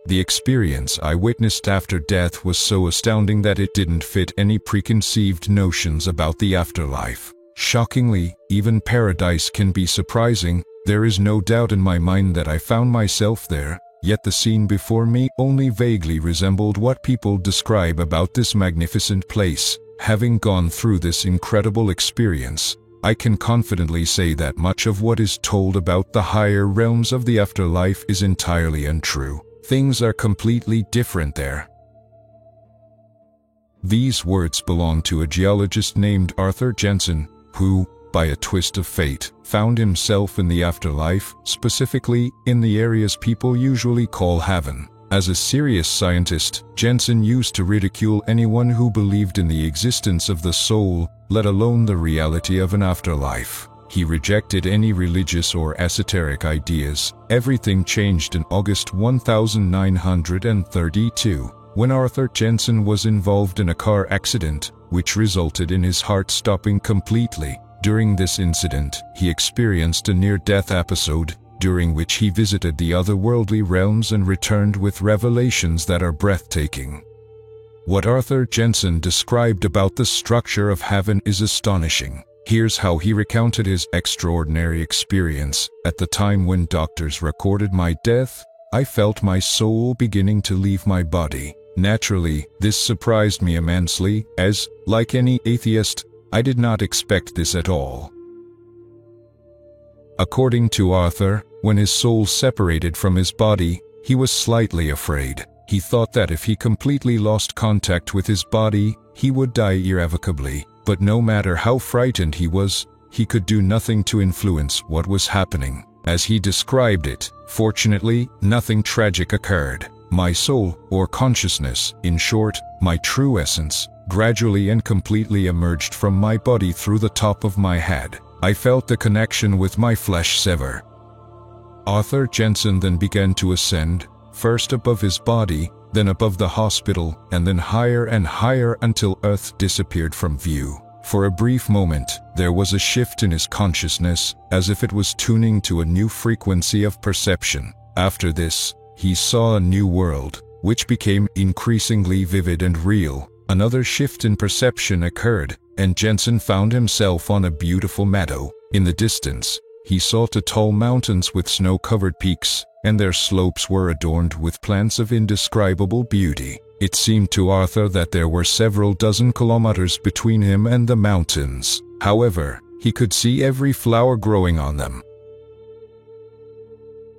The experience I witnessed after death was so astounding that it didn't fit any preconceived notions about the afterlife. Shockingly, even paradise can be surprising. There is no doubt in my mind that I found myself there, yet the scene before me only vaguely resembled what people describe about this magnificent place. Having gone through this incredible experience, I can confidently say that much of what is told about the higher realms of the afterlife is entirely untrue. Things are completely different there. These words belong to a geologist named Arthur Jensen, who, by a twist of fate, found himself in the afterlife, specifically in the areas people usually call heaven. As a serious scientist, Jensen used to ridicule anyone who believed in the existence of the soul, let alone the reality of an afterlife. He rejected any religious or esoteric ideas. Everything changed in August 1932, when Arthur Jensen was involved in a car accident, which resulted in his heart stopping completely. During this incident, he experienced a near-death episode, during which he visited the otherworldly realms and returned with revelations that are breathtaking. What Arthur Jensen described about the structure of heaven is astonishing. Here's how he recounted his extraordinary experience. At the time when doctors recorded my death, I felt my soul beginning to leave my body. Naturally, this surprised me immensely, as, like any atheist, I did not expect this at all. According to Arthur, when his soul separated from his body, he was slightly afraid. He thought that if he completely lost contact with his body, he would die irrevocably. But no matter how frightened he was, he could do nothing to influence what was happening. As he described it, fortunately, nothing tragic occurred. My soul, or consciousness, in short, my true essence, gradually and completely emerged from my body through the top of my head. I felt the connection with my flesh sever. Arthur Jensen then began to ascend, first above his body, then above the hospital, and then higher and higher until Earth disappeared from view. For a brief moment, there was a shift in his consciousness, as if it was tuning to a new frequency of perception. After this, he saw a new world, which became increasingly vivid and real. Another shift in perception occurred, and Jensen found himself on a beautiful meadow. In the distance, he saw two tall mountains with snow-covered peaks, and their slopes were adorned with plants of indescribable beauty. It seemed to Arthur that there were several dozen kilometers between him and the mountains. However, he could see every flower growing on them.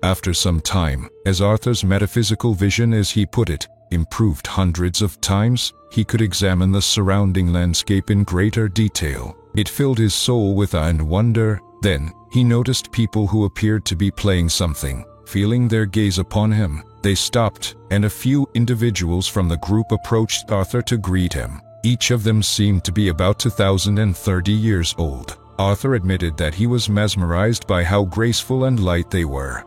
After some time, as Arthur's metaphysical vision, as he put it, improved hundreds of times, he could examine the surrounding landscape in greater detail. It filled his soul with awe and wonder. Then, he noticed people who appeared to be playing something. Feeling their gaze upon him, they stopped, and a few individuals from the group approached Arthur to greet him. Each of them seemed to be about 2,030 years old. Arthur admitted that he was mesmerized by how graceful and light they were.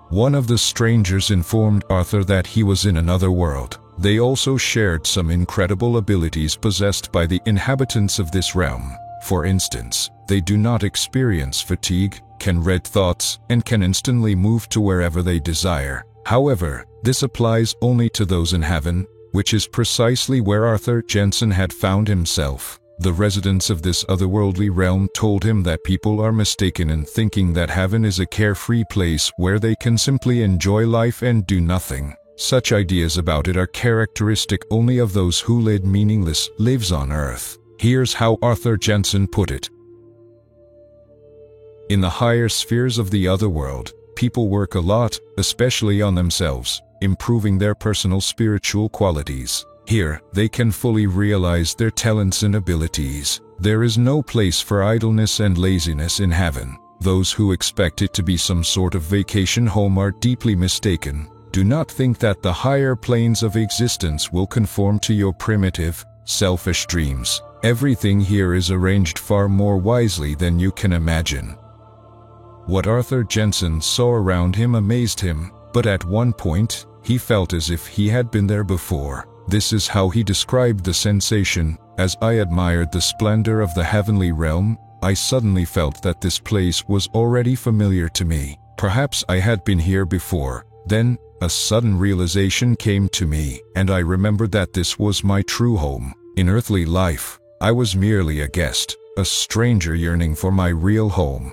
One of the strangers informed Arthur that he was in another world. They also shared some incredible abilities possessed by the inhabitants of this realm. For instance, they do not experience fatigue, can read thoughts, and can instantly move to wherever they desire. However, this applies only to those in heaven, which is precisely where Arthur Jensen had found himself. The residents of this otherworldly realm told him that people are mistaken in thinking that heaven is a carefree place where they can simply enjoy life and do nothing. Such ideas about it are characteristic only of those who lead meaningless lives on earth. Here's how Arthur Jensen put it. In the higher spheres of the otherworld, people work a lot, especially on themselves, improving their personal spiritual qualities. Here, they can fully realize their talents and abilities. There is no place for idleness and laziness in heaven. Those who expect it to be some sort of vacation home are deeply mistaken. Do not think that the higher planes of existence will conform to your primitive, selfish dreams. Everything here is arranged far more wisely than you can imagine. What Arthur Jensen saw around him amazed him, but at one point, he felt as if he had been there before. This is how he described the sensation. As I admired the splendor of the heavenly realm, I suddenly felt that this place was already familiar to me. Perhaps I had been here before. Then, a sudden realization came to me, and I remembered that this was my true home. In earthly life, I was merely a guest, a stranger yearning for my real home.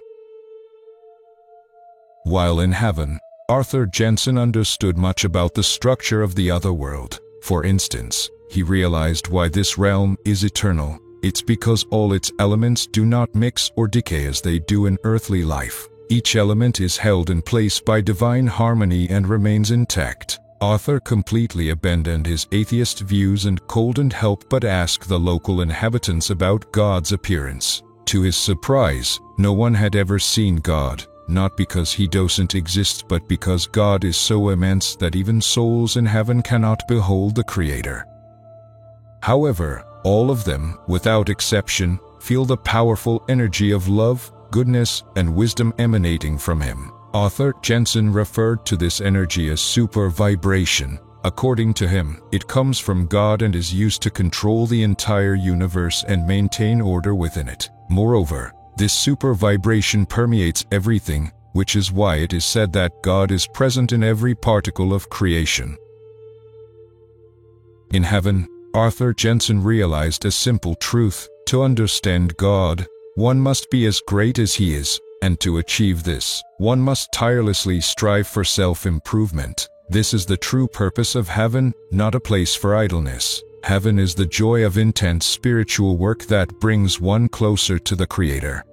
While in heaven, Arthur Jensen understood much about the structure of the other world. For instance, he realized why this realm is eternal. It's because all its elements do not mix or decay as they do in earthly life. Each element is held in place by divine harmony and remains intact. Arthur completely abandoned his atheist views and couldn't help but ask the local inhabitants about God's appearance. To his surprise, no one had ever seen God, not because he doesn't exist but because God is so immense that even souls in heaven cannot behold the Creator. However, all of them, without exception, feel the powerful energy of love, goodness, and wisdom emanating from him. Arthur Jensen referred to this energy as super vibration. According to him, it comes from God and is used to control the entire universe and maintain order within it. Moreover, this super vibration permeates everything, which is why it is said that God is present in every particle of creation. In heaven, Arthur Jensen realized a simple truth: to understand God, one must be as great as he is, and to achieve this, one must tirelessly strive for self-improvement. This is the true purpose of heaven, not a place for idleness. Heaven is the joy of intense spiritual work that brings one closer to the Creator.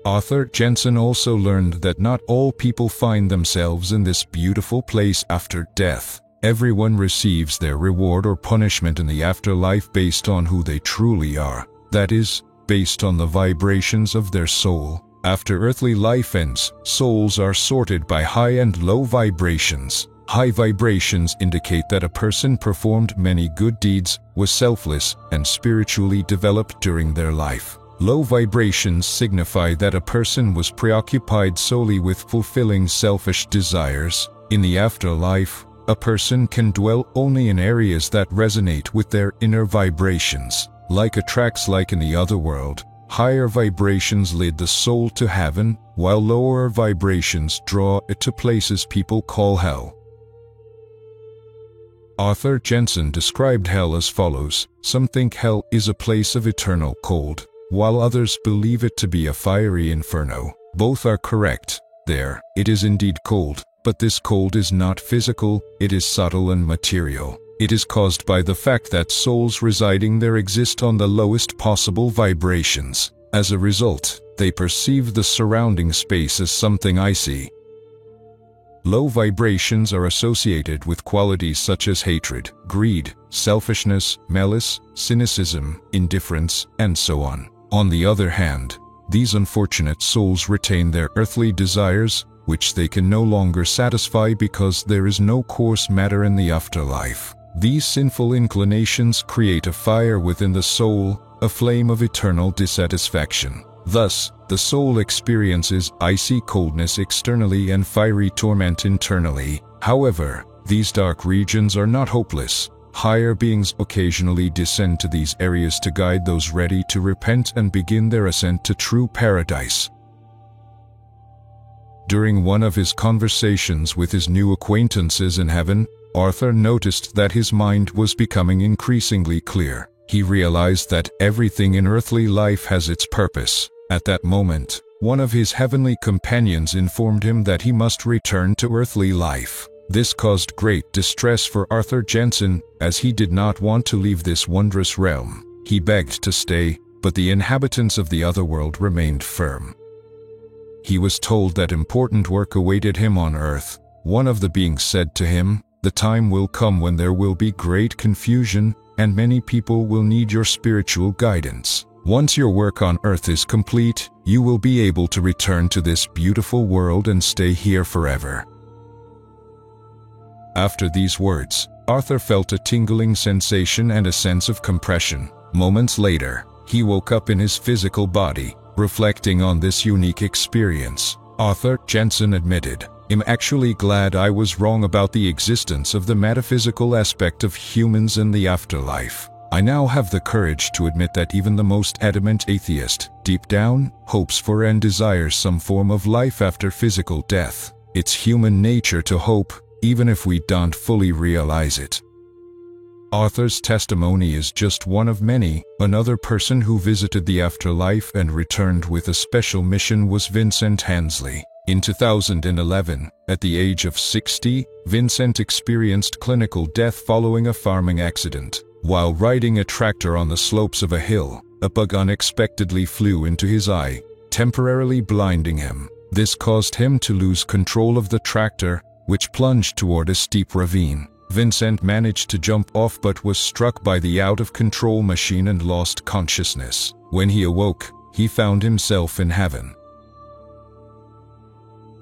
Arthur Jensen also learned that not all people find themselves in this beautiful place after death. Everyone receives their reward or punishment in the afterlife based on who they truly are. That is, based on the vibrations of their soul. After earthly life ends, souls are sorted by high and low vibrations. High vibrations indicate that a person performed many good deeds, was selfless, and spiritually developed during their life. Low vibrations signify that a person was preoccupied solely with fulfilling selfish desires. In the afterlife, a person can dwell only in areas that resonate with their inner vibrations. Like attracts like in the other world, higher vibrations lead the soul to heaven, while lower vibrations draw it to places people call hell. Arthur Jensen described hell as follows: some think hell is a place of eternal cold, while others believe it to be a fiery inferno. Both are correct. There, it is indeed cold, but this cold is not physical, it is subtle and material. It is caused by the fact that souls residing there exist on the lowest possible vibrations. As a result, they perceive the surrounding space as something icy. Low vibrations are associated with qualities such as hatred, greed, selfishness, malice, cynicism, indifference, and so on. On the other hand, these unfortunate souls retain their earthly desires, which they can no longer satisfy because there is no coarse matter in the afterlife. These sinful inclinations create a fire within the soul, a flame of eternal dissatisfaction. Thus, the soul experiences icy coldness externally and fiery torment internally. However, these dark regions are not hopeless. Higher beings occasionally descend to these areas to guide those ready to repent and begin their ascent to true paradise. During one of his conversations with his new acquaintances in heaven, Arthur noticed that his mind was becoming increasingly clear. He realized that everything in earthly life has its purpose. At that moment, one of his heavenly companions informed him that he must return to earthly life. This caused great distress for Arthur Jensen, as he did not want to leave this wondrous realm. He begged to stay, but the inhabitants of the other world remained firm. He was told that important work awaited him on earth. One of the beings said to him, "The time will come when there will be great confusion, and many people will need your spiritual guidance. Once your work on earth is complete, you will be able to return to this beautiful world and stay here forever." After these words, Arthur felt a tingling sensation and a sense of compression. Moments later, he woke up in his physical body. Reflecting on this unique experience, Arthur Jensen admitted, "I'm actually glad I was wrong about the existence of the metaphysical aspect of humans in the afterlife. I now have the courage to admit that even the most adamant atheist, deep down, hopes for and desires some form of life after physical death. It's human nature to hope, even if we don't fully realize it. Arthur's testimony is just one of many. Another person who visited the afterlife and returned with a special mission was Vincent Hensley. In 2011, at the age of 60, Vincent experienced clinical death following a farming accident. While riding a tractor on the slopes of a hill, a bug unexpectedly flew into his eye, temporarily blinding him. This caused him to lose control of the tractor, which plunged toward a steep ravine. Vincent managed to jump off but was struck by the out-of-control machine and lost consciousness. When he awoke, he found himself in heaven.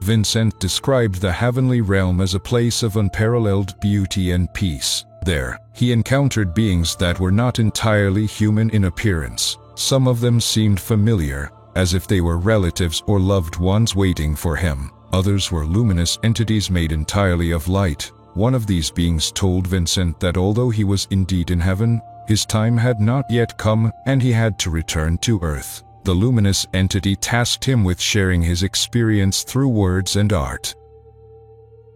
Vincent described the heavenly realm as a place of unparalleled beauty and peace. There, he encountered beings that were not entirely human in appearance. Some of them seemed familiar, as if they were relatives or loved ones waiting for him. Others were luminous entities made entirely of light. One of these beings told Vincent that although he was indeed in heaven, his time had not yet come and he had to return to Earth. The luminous entity tasked him with sharing his experience through words and art.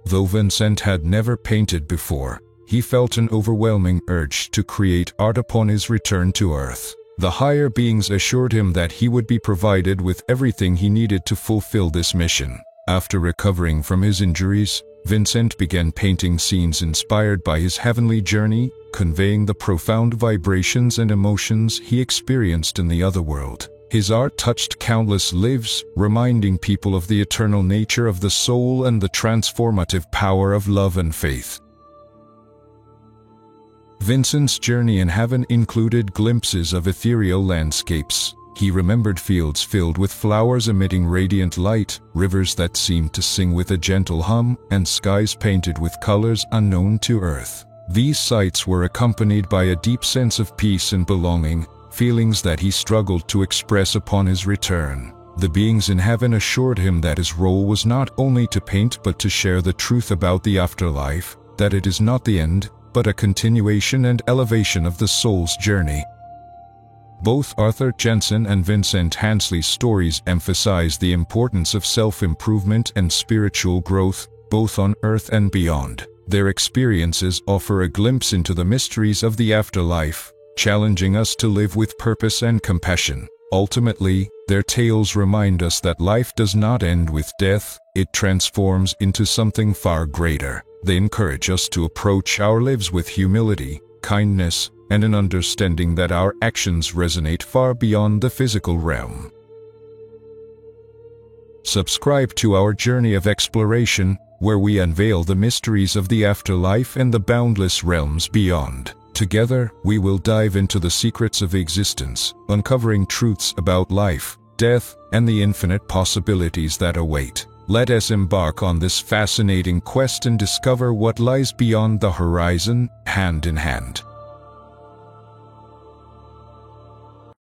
Though Vincent had never painted before, he felt an overwhelming urge to create art upon his return to Earth. The higher beings assured him that he would be provided with everything he needed to fulfill this mission. After recovering from his injuries, Vincent began painting scenes inspired by his heavenly journey, conveying the profound vibrations and emotions he experienced in the other world. His art touched countless lives, reminding people of the eternal nature of the soul and the transformative power of love and faith. Vincent's journey in heaven included glimpses of ethereal landscapes. He remembered fields filled with flowers emitting radiant light, rivers that seemed to sing with a gentle hum, and skies painted with colors unknown to Earth. These sights were accompanied by a deep sense of peace and belonging, feelings that he struggled to express upon his return. The beings in heaven assured him that his role was not only to paint but to share the truth about the afterlife, that it is not the end, but a continuation and elevation of the soul's journey. Both Arthur Jensen and Vincent Hensley's stories emphasize the importance of self-improvement and spiritual growth, both on Earth and beyond. Their experiences offer a glimpse into the mysteries of the afterlife, challenging us to live with purpose and compassion. Ultimately, their tales remind us that life does not end with death, it transforms into something far greater. They encourage us to approach our lives with humility, kindness, and an understanding that our actions resonate far beyond the physical realm. Subscribe to our journey of exploration, where we unveil the mysteries of the afterlife and the boundless realms beyond. Together, we will dive into the secrets of existence, uncovering truths about life, death, and the infinite possibilities that await. Let us embark on this fascinating quest and discover what lies beyond the horizon, hand in hand.